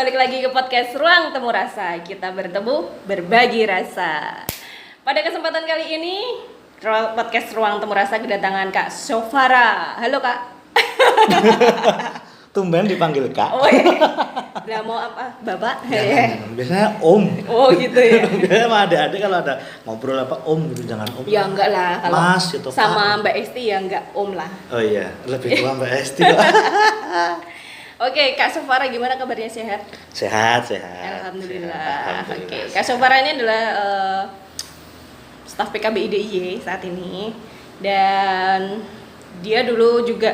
balik lagi ke podcast Ruang Temu Rasa. Kita bertemu, berbagi rasa. Pada kesempatan kali ini, podcast Ruang Temu Rasa kedatangan Kak Syofara. Halo Kak. Tumben dipanggil Kak. Oh iya. Udah mau apa? Bapak? Jangan, biasanya Om. Oh gitu ya. Biasanya sama adik-adik kalau ada ngobrol apa Om gitu, jangan Om. Ya enggak lah. Kalau Mas gitu. sama Pak. Mbak Esti ya enggak Om lah. Oh iya, lebih tua Mbak Esti. Oke, Kak Syofara gimana kabarnya, sehat? Sehat. Alhamdulillah. Sehat, Oke, Kak Syofara ini adalah staf PKB IDIY saat ini, dan dia dulu juga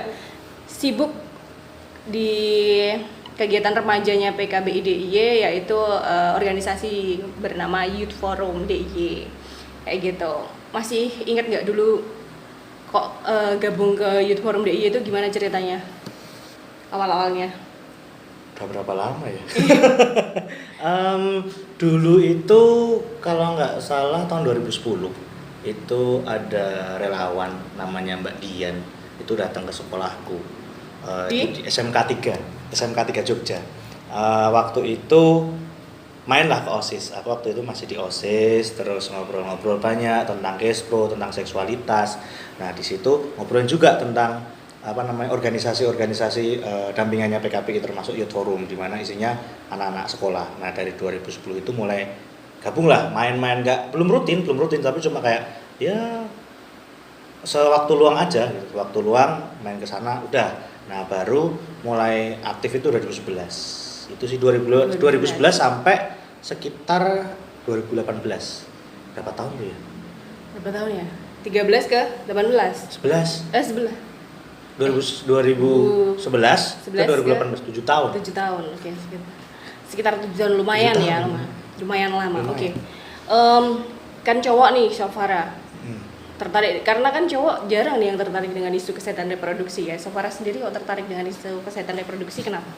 sibuk di kegiatan remajanya PKB IDIY, yaitu organisasi bernama Youth Forum DIY kayak gitu. Masih ingat nggak dulu kok gabung ke Youth Forum DIY itu gimana ceritanya awal-awalnya? Udah berapa lama ya? Dulu itu kalau nggak salah tahun 2010 itu ada relawan namanya Mbak Dian itu datang ke sekolahku di SMK 3 Jogja. Waktu itu mainlah ke OSIS. Aku waktu itu masih di OSIS, terus ngobrol-ngobrol banyak tentang Kespro, tentang seksualitas. Nah di situ ngobrolin juga tentang organisasi-organisasi dampingannya PKP termasuk Youth Forum, di mana isinya anak-anak sekolah. Nah dari 2010 itu mulai gabung lah, main-main, belum rutin tapi cuma kayak ya sewaktu luang aja gitu. Waktu luang main ke sana udah. Nah baru mulai aktif itu 2011. Itu sih 2011 sampai sekitar 2018. Berapa tahun tuh ya? Berapa tahun ya? 13 ke 18? 11. 11 2011 ke 2018, 7 tahun. 7 tahun, oke. Sekitar 7 tahun, lumayan 7 ya, tahun. lumayan lama, Lumayan. oke. Kan cowok nih, Syofara. Tertarik, karena kan cowok jarang nih yang tertarik dengan isu kesehatan reproduksi ya. Syofara sendiri kok tertarik dengan isu kesehatan reproduksi, kenapa?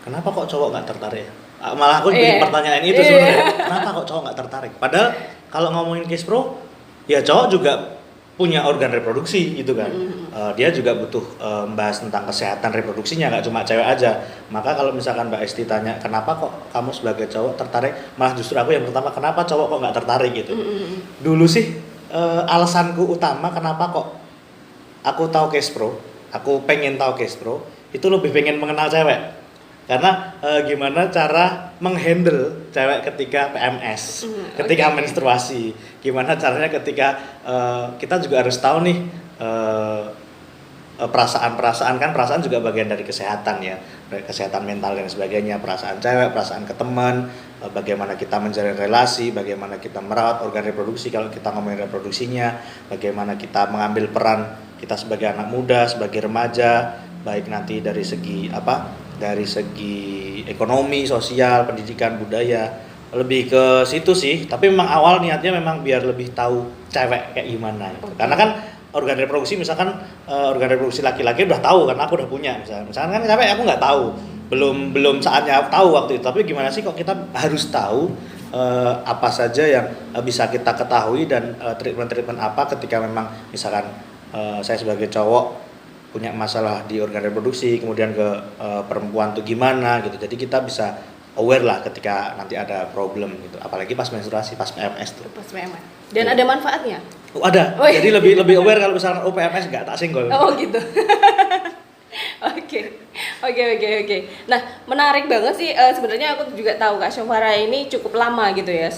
Kenapa kok cowok nggak tertarik? Malah aku bikin pertanyaan itu sebenarnya. Kenapa kok cowok nggak tertarik? Padahal kalau ngomongin Kespro, ya cowok juga punya organ reproduksi gitu kan. Dia juga butuh membahas tentang kesehatan reproduksinya, nggak cuma cewek aja. Maka kalau misalkan Mbak Esti tanya kenapa kok kamu sebagai cowok tertarik, malah justru aku yang pertama, kenapa cowok kok nggak tertarik gitu. Dulu sih alasanku utama kenapa kok aku tahu Kespro, aku pengen tahu Kespro, itu lebih pengen mengenal cewek. Karena gimana cara menghandle cewek ketika PMS, ketika menstruasi, gimana caranya ketika kita juga harus tahu nih perasaan juga bagian dari kesehatan ya, kesehatan mental dan sebagainya, perasaan cewek, perasaan ke teman, bagaimana kita menjalin relasi, bagaimana kita merawat organ reproduksi kalau kita ngomongin reproduksinya, bagaimana kita mengambil peran kita sebagai anak muda, sebagai remaja, baik nanti dari segi ekonomi, sosial, pendidikan, budaya, lebih ke situ sih. Tapi memang awal niatnya memang biar lebih tahu cewek kayak gimana gitu. Karena kan organ reproduksi misalkan organ reproduksi laki-laki udah tahu karena aku udah punya misalkan kan cewek aku nggak tahu, belum saatnya tahu waktu itu. Tapi gimana sih kok kita harus tahu apa saja yang bisa kita ketahui dan treatment apa ketika memang misalkan saya sebagai cowok punya masalah di organ reproduksi, kemudian ke perempuan tuh gimana gitu. Jadi kita bisa aware lah ketika nanti ada problem gitu. Apalagi pas menstruasi, pas PMS tuh. Pas PMS. Dan ada manfaatnya? Ada. Oh, iya. Jadi lebih aware kalau misalnya PMS nggak tak senggol. Oh gitu. Oke. Nah, menarik banget sih. Sebenarnya aku juga tahu Kak Syofara ini cukup lama gitu ya.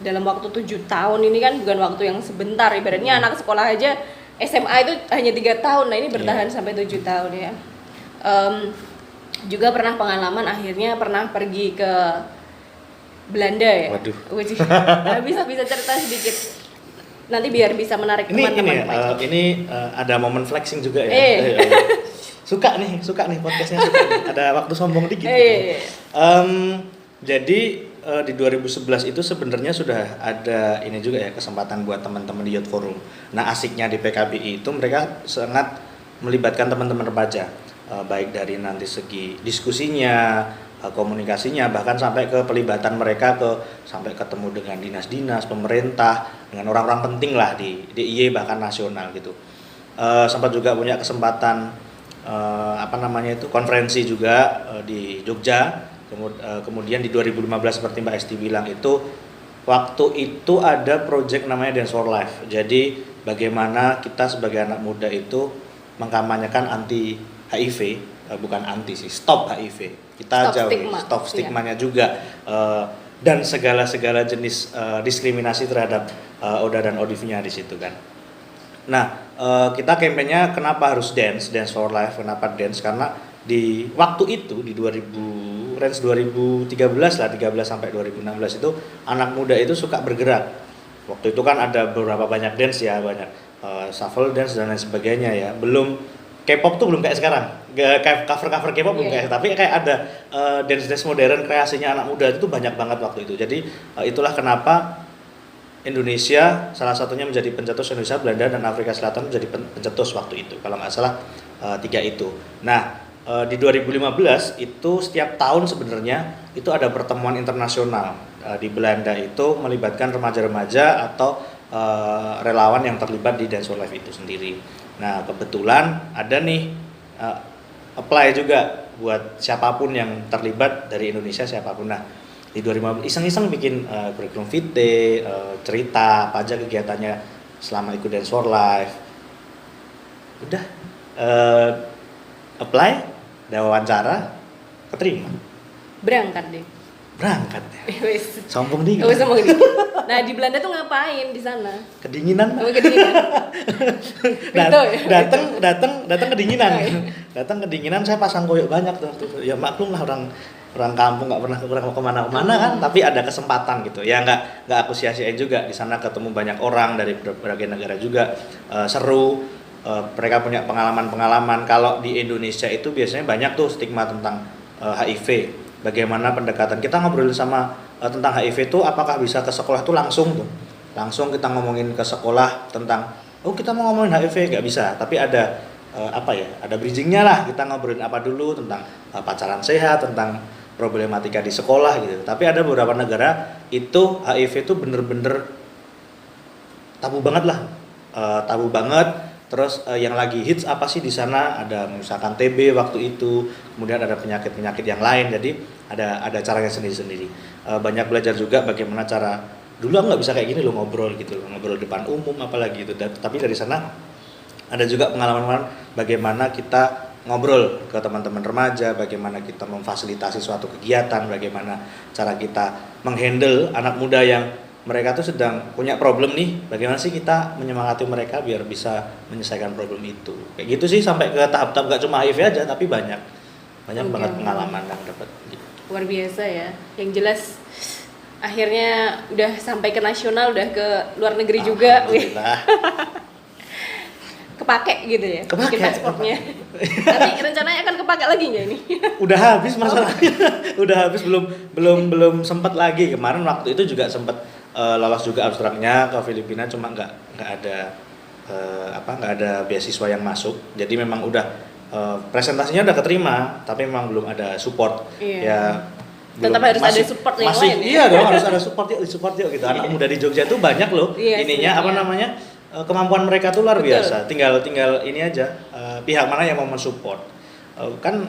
Dalam waktu 7 tahun ini kan bukan waktu yang sebentar. Ibaratnya anak sekolah aja SMA itu hanya 3 tahun, nah ini bertahan sampai 7 tahun ya. Juga pernah pengalaman akhirnya pernah pergi ke Belanda ya. Waduh. Bisa cerita sedikit. Nanti biar bisa menarik teman-teman. Ini ada momen flexing juga ya. Suka nih podcastnya suka nih. Ada waktu sombong dikit. Jadi di 2011 itu sebenarnya sudah ada ini juga ya, kesempatan buat teman-teman di Youth Forum. Nah asiknya di PKBI itu mereka sangat melibatkan teman-teman remaja, baik dari nanti segi diskusinya, komunikasinya, bahkan sampai ke pelibatan mereka sampai ketemu dengan dinas-dinas, pemerintah, dengan orang-orang penting lah di DIY bahkan nasional gitu. Sempat juga punya kesempatan konferensi juga di Jogja. Kemudian di 2015 seperti Mbak Esti bilang itu, waktu itu ada project namanya Dance for Life. Jadi bagaimana kita sebagai anak muda itu mengkampanyekan anti HIV, bukan anti sih, stop HIV. Kita jauhi stop stigmanya juga, dan segala jenis diskriminasi terhadap ODA dan ODIV-nya di situ kan. Nah, kita kampanye kenapa harus dance for life, kenapa dance? Karena di waktu itu di 2013 lah, 13 sampai 2016 itu anak muda itu suka bergerak. Waktu itu kan ada beberapa banyak dance ya, banyak shuffle dance dan lain sebagainya ya. Belum K-pop tuh belum kayak sekarang. Cover K-pop belum kayak, tapi kayak ada dance modern kreasinya anak muda itu banyak banget waktu itu. Jadi itulah kenapa Indonesia salah satunya menjadi pencetus, Indonesia, Belanda dan Afrika Selatan menjadi pencetus waktu itu. Kalau nggak salah 3 itu. Nah, di 2015 itu setiap tahun sebenarnya itu ada pertemuan internasional di Belanda itu melibatkan remaja-remaja atau relawan yang terlibat di Dance for Life itu sendiri. Nah, kebetulan ada nih apply juga buat siapapun yang terlibat dari Indonesia, siapapun. Nah, di 2015 iseng-iseng bikin curriculum vitae, cerita apa aja kegiatannya selama ikut Dance for Life. Udah apply, ada wawancara, keterima. Berangkat deh. Sombong dikit. Nah, di Belanda tuh ngapain di sana? Kedinginan. Datang kedinginan. Datang kedinginan, saya pasang koyok banyak tuh. Ya maklum lah, orang kampung nggak pernah kemana-mana kan, tapi ada kesempatan gitu. Ya nggak aku sia-siain juga. Di sana ketemu banyak orang dari berbagai negara juga, seru. Mereka punya pengalaman. Kalau di Indonesia itu biasanya banyak tuh stigma tentang HIV. Bagaimana pendekatan kita ngobrol sama tentang HIV itu, apakah bisa ke sekolah tuh langsung kita ngomongin ke sekolah tentang kita mau ngomongin HIV, nggak bisa, tapi ada ada bridgingnya lah, kita ngobrolin apa dulu tentang pacaran sehat, tentang problematika di sekolah gitu. Tapi ada beberapa negara itu HIV itu bener-bener tabu banget lah, tabu banget. Terus yang lagi hits apa sih di sana? Ada misalkan TB waktu itu, kemudian ada penyakit-penyakit yang lain. Jadi ada caranya sendiri-sendiri. Banyak belajar juga bagaimana cara dulu nggak bisa kayak gini loh ngobrol depan umum apalagi itu. Tapi dari sana ada juga pengalaman bagaimana kita ngobrol ke teman-teman remaja, bagaimana kita memfasilitasi suatu kegiatan, bagaimana cara kita menghandle anak muda yang mereka tuh sedang punya problem nih, bagaimana sih kita menyemangati mereka biar bisa menyelesaikan problem itu. Kayak gitu sih, sampai ke tahap-tahap gak cuma HIV aja, tapi banyak banget pengalaman yang dapat gitu. Luar biasa ya. Yang jelas akhirnya udah sampai ke nasional, udah ke luar negeri juga. Kepake gitu ya, kepake pasportnya. Nanti rencananya akan kepake lagi nggak ini? Udah habis masalahnya. Udah habis, belum sempat lagi. Kemarin waktu itu juga sempat lolos juga abstraknya ke Filipina, cuma nggak ada beasiswa yang masuk. Jadi memang udah presentasinya udah keterima, tapi memang belum ada support. Ya tetap harus ada support yang lain. Iya dong, harus ada support yuk gitu. Anak muda di Jogja tuh banyak loh. Kemampuan mereka tuh luar biasa. Tinggal ini aja, pihak mana yang mau mensupport. Kan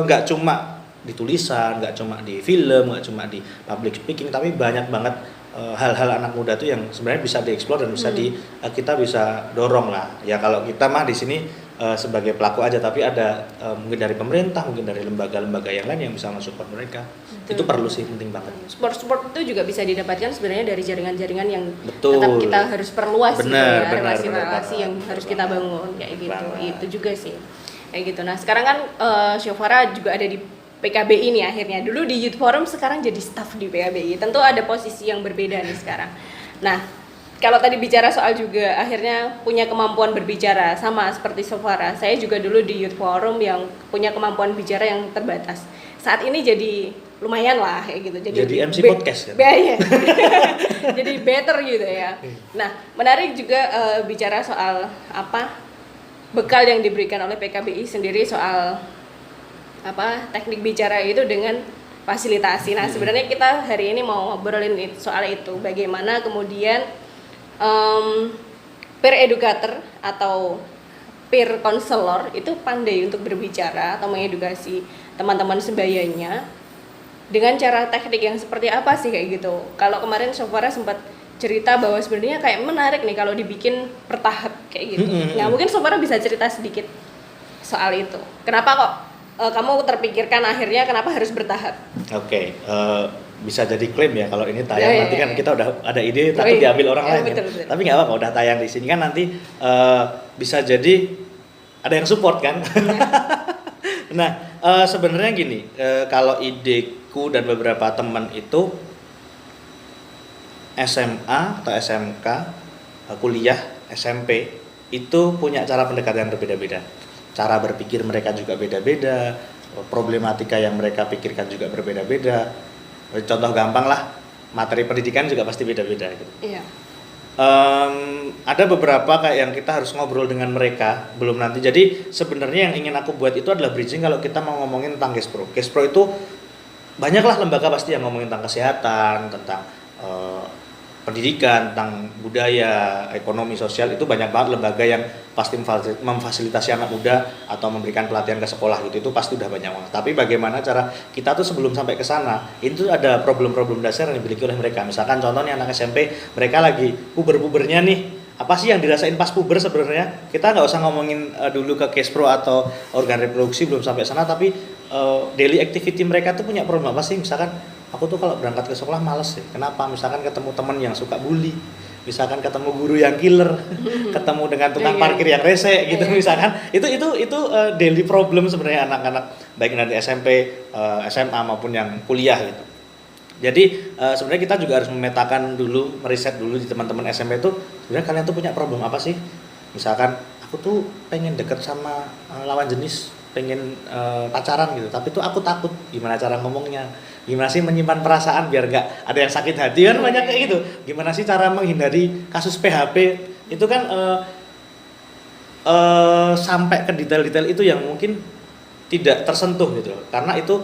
nggak cuma di tulisan, nggak cuma di film, nggak cuma di public speaking, tapi banyak banget hal-hal anak muda tuh yang sebenarnya bisa dieksplor dan bisa kita bisa dorong lah. Ya kalau kita mah di sini sebagai pelaku aja, tapi ada mungkin dari pemerintah, mungkin dari lembaga-lembaga yang lain yang bisa mensupport mereka. Itu perlu sih, penting banget. Support itu juga bisa didapatkan sebenarnya dari jaringan-jaringan yang tetap kita harus perluas, relasi-relasi yang harus kita bangun kayak gitu. Itu juga sih kayak gitu. Nah sekarang kan Syofara juga ada di PKBI nih akhirnya. Dulu di Youth Forum, sekarang jadi staff di PKBI. Tentu ada posisi yang berbeda nih sekarang. Nah, kalau tadi bicara soal juga akhirnya punya kemampuan berbicara, sama seperti Syofara. Saya juga dulu di Youth Forum yang punya kemampuan bicara yang terbatas. Saat ini jadi lumayan lah kayak gitu. Jadi MC podcast kan? Ya. Jadi better gitu ya. Nah, menarik juga bicara soal bekal yang diberikan oleh PKBI sendiri soal teknik bicara itu dengan fasilitasi. Nah sebenarnya kita hari ini mau ngobrolin soal itu, bagaimana kemudian peer educator atau peer counselor itu pandai untuk berbicara atau mengedukasi teman-teman sebayanya dengan cara teknik yang seperti apa sih kayak gitu. Kalau kemarin Sofara sempat cerita bahwa sebenarnya kayak menarik nih kalau dibikin bertahap kayak gitu. Nah mungkin Sofara bisa cerita sedikit soal itu. Kenapa kok kamu terpikirkan akhirnya kenapa harus bertahap? Oke, bisa jadi klaim ya kalau ini tayang nanti kan kita udah ada ide tapi diambil orang lain betul, kan. betul. Tapi nggak apa-apa udah tayang di sini kan nanti bisa jadi ada yang support kan. Nah sebenarnya gini, kalau ideku dan beberapa teman itu SMA atau SMK, kuliah, SMP itu punya cara pendekatan yang berbeda-beda. Cara berpikir mereka juga beda-beda, problematika yang mereka pikirkan juga berbeda-beda. Contoh gampang lah, materi pendidikan juga pasti beda-beda gitu. Iya. Ada beberapa kayak yang kita harus ngobrol dengan mereka belum nanti. Jadi sebenarnya yang ingin aku buat itu adalah bridging kalau kita mau ngomongin tentang Kespro. Kespro itu banyaklah lembaga pasti yang ngomongin tentang kesehatan, tentang pendidikan, tentang budaya, ekonomi, sosial, itu banyak banget lembaga yang pasti memfasilitasi anak muda atau memberikan pelatihan ke sekolah gitu, itu pasti udah banyak banget. Tapi bagaimana cara kita tuh sebelum sampai ke sana, itu ada problem-problem dasar yang dimiliki oleh mereka. Misalkan contohnya anak SMP, mereka lagi puber-pubernya nih, apa sih yang dirasain pas puber sebenarnya? Kita nggak usah ngomongin dulu ke Kespro atau organ reproduksi belum sampai sana, tapi daily activity mereka tuh punya problem apa sih? Misalkan aku tuh kalau berangkat ke sekolah males sih. Kenapa? Misalkan ketemu teman yang suka bully, misalkan ketemu guru yang killer, ketemu dengan tukang parkir yang rese gitu misalkan. Itu daily problem sebenarnya anak-anak baik dari SMP, SMA maupun yang kuliah gitu. Jadi sebenarnya kita juga harus memetakan dulu, meriset dulu di teman-teman SMP itu sebenarnya kalian tuh punya problem apa sih? Misalkan aku tuh pengen deket sama lawan jenis, pengen pacaran gitu, tapi tuh aku takut gimana cara ngomongnya, gimana sih menyimpan perasaan biar nggak ada yang sakit hati kan banyak kayak gitu, gimana sih cara menghindari kasus PHP itu kan sampai ke detail-detail itu yang mungkin tidak tersentuh gitu, karena itu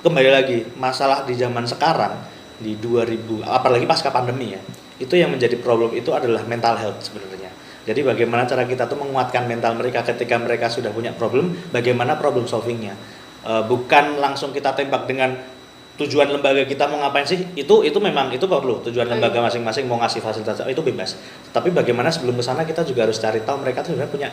kembali lagi masalah di zaman sekarang di 2000 apalagi pasca pandemi ya, itu yang menjadi problem itu adalah mental health sebenarnya. Jadi bagaimana cara kita tuh menguatkan mental mereka ketika mereka sudah punya problem, bagaimana problem solvingnya, bukan langsung kita tembak dengan tujuan lembaga kita mau ngapain sih, itu memang itu perlu tujuan lembaga masing-masing mau ngasih fasilitas itu bebas, tapi bagaimana sebelum ke sana kita juga harus cari tahu mereka tuh sebenarnya punya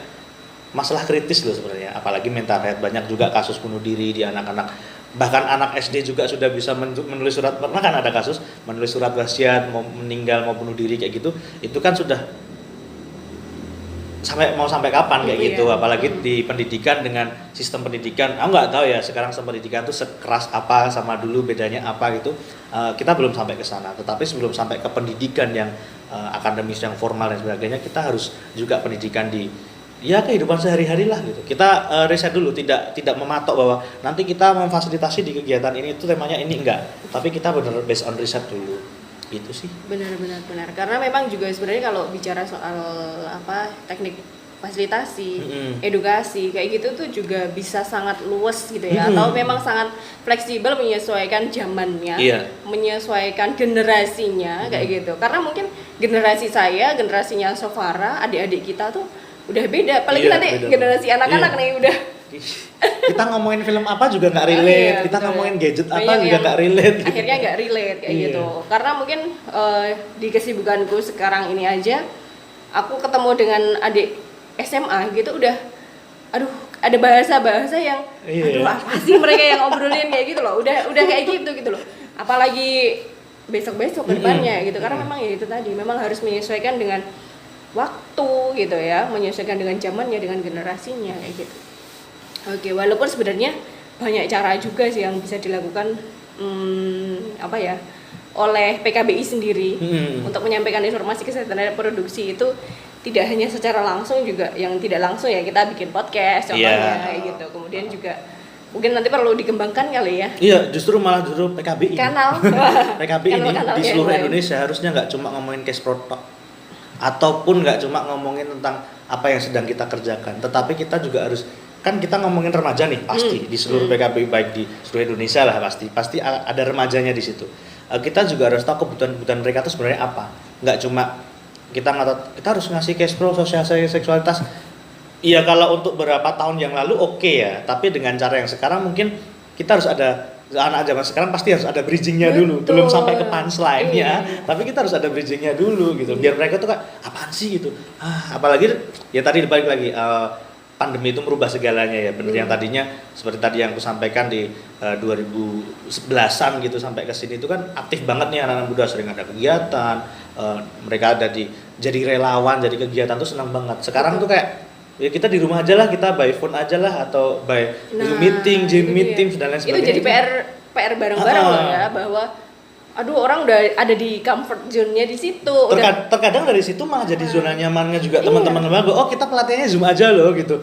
masalah kritis loh sebenarnya, apalagi mental health. Banyak juga kasus bunuh diri di anak-anak, bahkan anak SD juga sudah bisa menulis surat, pernah kan ada kasus menulis surat wasiat mau meninggal mau bunuh diri kayak gitu, itu kan sudah sampai kapan kayak gitu, apalagi di pendidikan dengan sistem pendidikan, aku nggak tahu ya sekarang sistem pendidikan tuh sekeras apa sama dulu bedanya apa gitu, kita belum sampai ke sana. Tetapi sebelum sampai ke pendidikan yang akademis yang formal dan sebagainya, kita harus juga pendidikan di ya kehidupan sehari-hari lah gitu. Kita riset dulu, tidak mematok bahwa nanti kita memfasilitasi di kegiatan ini itu temanya ini, enggak, tapi kita benar based on riset dulu. Itu sih. Benar. Karena memang juga sebenarnya kalau bicara soal teknik fasilitasi, edukasi kayak gitu tuh juga bisa sangat luas gitu ya, atau memang sangat fleksibel menyesuaikan zamannya, menyesuaikan generasinya kayak gitu. Karena mungkin generasi saya, generasinya Sofara, adik-adik kita tuh udah beda, apalagi nanti beda. Generasi anak-anak nih udah kita ngomongin film apa juga nggak relate, kita ngomongin gadget apa juga nggak relate. Akhirnya nggak relate kayak gitu. Karena mungkin di kesibukanku sekarang ini aja, aku ketemu dengan adik SMA gitu udah, aduh ada bahasa-bahasa yang, aduh apa sih mereka yang obrolin kayak gitu loh, udah kayak gitu loh. Apalagi besok-besok ke depannya gitu. Karena memang ya itu tadi, memang harus menyesuaikan dengan waktu gitu ya, menyesuaikan dengan zamannya, dengan generasinya kayak gitu. Oke, walaupun sebenarnya banyak cara juga sih yang bisa dilakukan oleh PKBI sendiri untuk menyampaikan informasi kesehatan reproduksi itu tidak hanya secara langsung, juga yang tidak langsung ya kita bikin podcast contohnya kayak gitu. Kemudian juga mungkin nanti perlu dikembangkan kali ya. Iya, justru PKBI kanal PKBI ini di seluruh Indonesia harusnya nggak cuma ngomongin case product ataupun nggak cuma ngomongin tentang apa yang sedang kita kerjakan, tetapi kita juga harus, kan kita ngomongin remaja nih pasti di seluruh PKBI, baik di seluruh Indonesia lah pasti ada remajanya di situ. Kita juga harus tahu kebutuhan mereka itu sebenarnya apa. Nggak cuma kita harus ngasih case pro sosialisasi seksualitas, Iya, kalau untuk beberapa tahun yang lalu oke ya, tapi dengan cara yang sekarang mungkin kita harus ada, anak zaman sekarang pasti harus ada bridgingnya dulu, Betul. belum sampai ke punchline-nya, Iya. tapi kita harus ada bridgingnya dulu gitu, biar mereka tuh kayak apaan sih gitu. Apalagi ya tadi balik lagi, pandemi itu merubah segalanya ya, bener yang tadinya seperti tadi yang aku sampaikan di 2011-an gitu sampai ke sini itu kan aktif banget nih anak-anak muda, sering ada kegiatan, mereka ada di jadi relawan, jadi kegiatan tuh senang banget. Sekarang tuh kayak ya kita di rumah aja lah, kita by phone aja lah atau by Zoom meeting, Zoom meeting dan lain sebagainya. Itu jadi PR bareng-bareng loh ya, bahwa aduh orang udah ada di comfort zone-nya di situ. Terkadang dari situ malah jadi zona nyamannya juga teman-teman lembaga. Oh, kita pelatihannya Zoom aja loh gitu.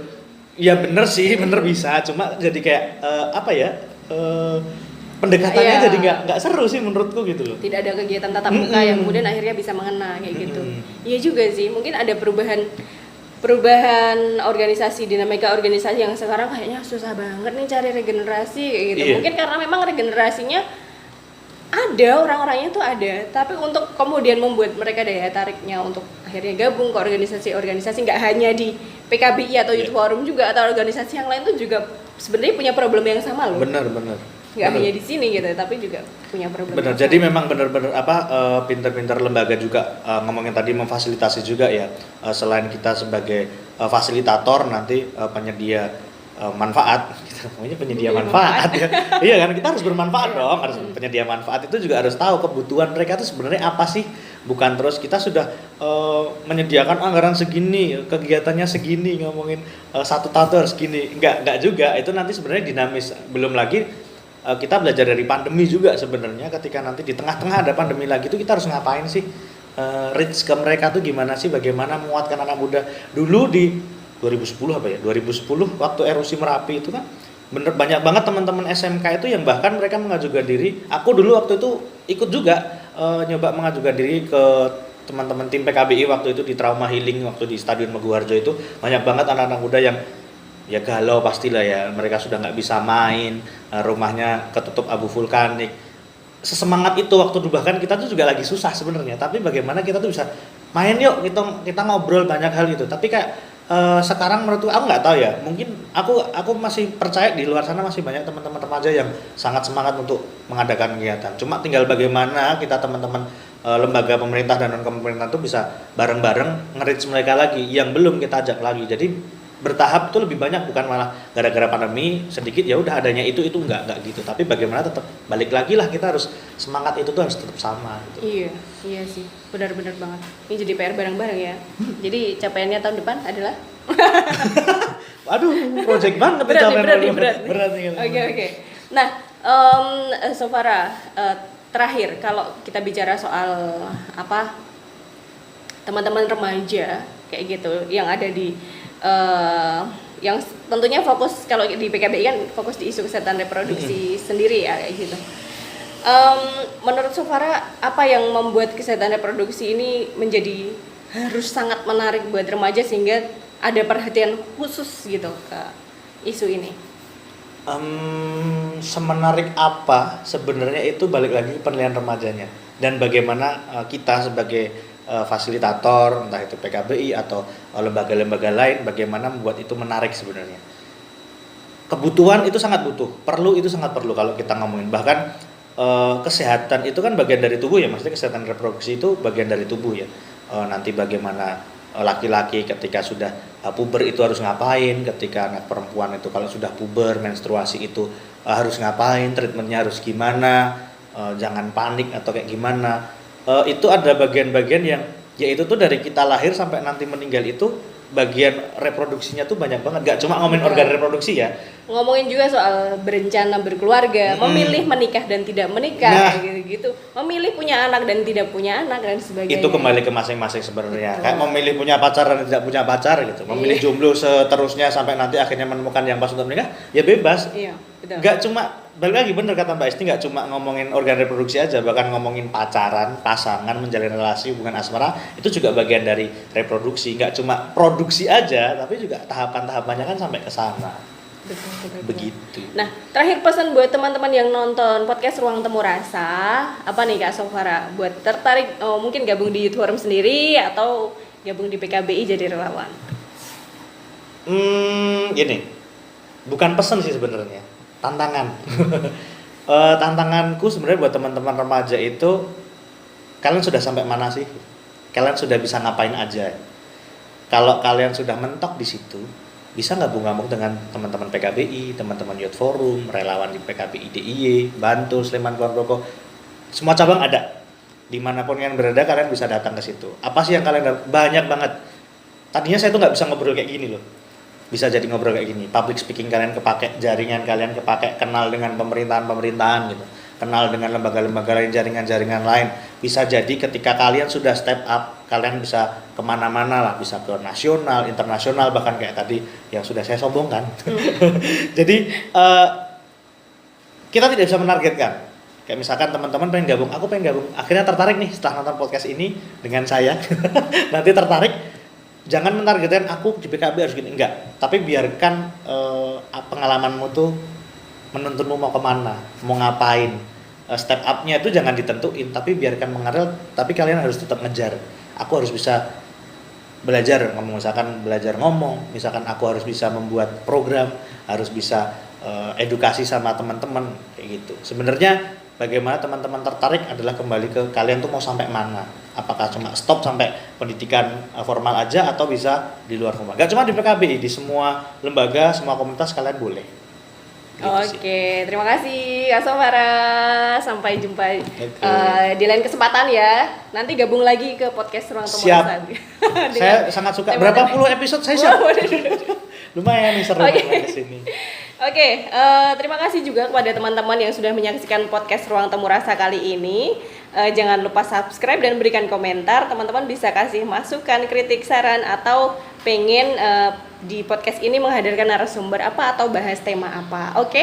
Ya bener sih, bener bisa, cuma jadi kayak apa ya? Pendekatannya jadi nggak seru sih menurutku gitu loh. Tidak ada kegiatan tatap muka yang kemudian akhirnya bisa mengena kayak gitu. Iya juga sih, mungkin ada perubahan organisasi, dinamika organisasi yang sekarang kayaknya susah banget nih cari regenerasi kayak gitu. Iya. Mungkin karena memang regenerasinya ada, orang-orangnya tuh ada, tapi untuk kemudian membuat mereka daya tariknya untuk akhirnya gabung ke organisasi-organisasi, nggak hanya di PKBI atau Youth Forum juga, atau organisasi yang lain tuh juga sebenarnya punya problem yang sama loh. Bener. Nggak hanya di sini gitu, tapi juga punya problem. Bener, jadi memang bener-bener pinter-pinter lembaga juga ngomongin tadi memfasilitasi juga ya, selain kita sebagai fasilitator nanti penyedia manfaat, kita namanya penyedia manfaat ya. Iya kan, kita harus bermanfaat dong, harus penyedia manfaat itu juga harus tahu kebutuhan mereka itu sebenarnya apa sih, bukan terus kita sudah menyediakan anggaran segini, kegiatannya segini, ngomongin satu tahun harus segini, enggak juga, itu nanti sebenarnya dinamis, belum lagi kita belajar dari pandemi juga sebenarnya, ketika nanti di tengah-tengah ada pandemi lagi itu kita harus ngapain sih, reach ke mereka tuh gimana sih, bagaimana menguatkan anak muda. Dulu di 2010 apa ya, 2010 waktu erosi Merapi itu kan bener banyak banget teman-teman SMK itu yang bahkan mereka mengajukan diri. Aku dulu waktu itu ikut juga nyoba mengajukan diri ke teman-teman tim PKBI waktu itu di trauma healing waktu di Stadion Maguwarjo. Itu banyak banget anak-anak muda yang ya galau pastilah ya, mereka sudah nggak bisa main, rumahnya ketutup abu vulkanik. Sesemangat itu waktu dulu, bahkan kita tuh juga lagi susah sebenarnya, tapi bagaimana kita tuh bisa main, yuk kita ngobrol banyak hal gitu. Tapi kayak sekarang menurutku, aku nggak tahu ya, mungkin aku masih percaya di luar sana masih banyak teman-teman remaja yang sangat semangat untuk mengadakan kegiatan. Cuma tinggal bagaimana kita teman-teman lembaga pemerintah dan non pemerintah tuh bisa bareng-bareng nge-reach mereka lagi yang belum kita ajak lagi. Jadi bertahap itu lebih banyak, bukan malah gara-gara pandemi sedikit ya udah adanya itu enggak gitu, tapi bagaimana tetap balik lagi lah, kita harus semangat itu tuh harus tetap sama gitu. Iya sih, benar-benar banget. Ini jadi PR bareng-bareng ya. Jadi capaiannya tahun depan adalah Waduh, project banget berat nih. Oke. Nah, Sofara, terakhir kalau kita bicara soal teman-teman remaja kayak gitu yang ada di yang tentunya fokus, kalau di PKBI kan fokus di isu kesehatan reproduksi sendiri ya kayak gitu. Menurut Sofara, apa yang membuat kesehatan reproduksi ini menjadi harus sangat menarik buat remaja sehingga ada perhatian khusus gitu ke isu ini? Semenarik apa sebenarnya itu balik lagi ke penilaian remajanya dan bagaimana kita sebagai fasilitator, entah itu PKBI atau lembaga-lembaga lain, bagaimana membuat itu menarik sebenarnya. Kebutuhan itu sangat butuh, perlu itu sangat perlu kalau kita ngomongin. Bahkan kesehatan itu kan bagian dari tubuh ya, maksudnya kesehatan reproduksi itu bagian dari tubuh ya. Nanti bagaimana laki-laki ketika sudah puber itu harus ngapain, ketika anak perempuan itu kalau sudah puber, menstruasi itu harus ngapain, treatmentnya harus gimana, jangan panik atau kayak gimana. Itu ada bagian-bagian yang yaitu tuh dari kita lahir sampai nanti meninggal itu bagian reproduksinya tuh banyak banget, gak cuma ngomongin organ reproduksi ya, ngomongin juga soal berencana berkeluarga, memilih menikah dan tidak menikah, gitu-gitu, memilih punya anak dan tidak punya anak dan sebagainya. Itu kembali ke masing-masing sebenarnya. Kayak memilih punya pacar dan tidak punya pacar gitu, memilih jomblo seterusnya sampai nanti akhirnya menemukan yang pas untuk menikah, ya bebas. Iya, betul. Gak cuma, balik lagi bener kata Mbak Esti, gak cuma ngomongin organ reproduksi aja, bahkan ngomongin pacaran, pasangan, menjalin relasi, hubungan asmara, itu juga bagian dari reproduksi. Gak cuma produksi aja, tapi juga tahapan-tahapannya kan sampai ke sana. Betul. Begitu. Nah, terakhir pesan buat teman-teman yang nonton podcast Ruang Temu Rasa, apa nih Kak Sofara? Buat tertarik mungkin gabung di Youth Forum sendiri atau gabung di PKBI jadi relawan? Gini, bukan pesen sih sebenarnya, tantangan. Tantanganku sebenarnya buat teman-teman remaja itu, kalian sudah sampai mana sih? Kalian sudah bisa ngapain aja? Kalau kalian sudah mentok di situ, bisa nggak gabung dengan teman-teman PKBI, teman-teman Youth Forum, relawan di PKBI DIY, Bantul, Sleman, Kulon Progo, semua cabang ada. Dimanapun kalian berada, kalian bisa datang ke situ. Apa sih yang kalian banyak banget? Tadinya saya tuh nggak bisa ngobrol kayak gini loh. Bisa jadi ngobrol kayak gini. Public speaking kalian kepake, jaringan kalian kepake, kenal dengan pemerintahan gitu. Kenal dengan lembaga-lembaga lain, jaringan-jaringan lain. Bisa jadi ketika kalian sudah step up, kalian bisa kemana-mana lah, bisa ke nasional, internasional, bahkan kayak tadi yang sudah saya sombongkan. Jadi kita tidak bisa menargetkan. Kayak misalkan teman-teman pengen gabung, aku pengen gabung, akhirnya tertarik nih setelah nonton podcast ini dengan saya, nanti tertarik. Jangan menargetkan aku di PKB harus gini, enggak. Tapi biarkan pengalamanmu tuh menuntunmu mau kemana, mau ngapain. Step up-nya itu jangan ditentuin, tapi biarkan mengalir, tapi kalian harus tetap ngejar. Aku harus bisa belajar ngomong, misalkan belajar ngomong, misalkan aku harus bisa membuat program, harus bisa edukasi sama teman-teman, kayak gitu. Sebenarnya bagaimana teman-teman tertarik adalah kembali ke kalian tuh mau sampai mana. Apakah cuma stop sampai pendidikan formal aja atau bisa di luar formal. Gak cuma di PKB, di semua lembaga, semua komunitas kalian boleh. Gitu Oke, terima kasih Kak Somara. Sampai jumpa Okay. di lain kesempatan ya. Nanti gabung lagi ke podcast Ruang Temu Siap. Rasa. Saya sangat suka. Berapa puluh episode saya siap. Lumayan nih seru Oke. kesini. Oke, terima kasih juga kepada teman-teman yang sudah menyaksikan podcast Ruang Temu Rasa kali ini. Jangan lupa subscribe dan berikan komentar. Teman-teman bisa kasih masukan, kritik, saran, atau pengen di podcast ini menghadirkan narasumber apa atau bahas tema apa. Oke,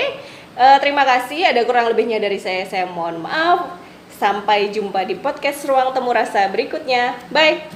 terima kasih. Ada kurang lebihnya dari saya mohon maaf. Sampai jumpa di podcast Ruang Temu Rasa berikutnya. Bye.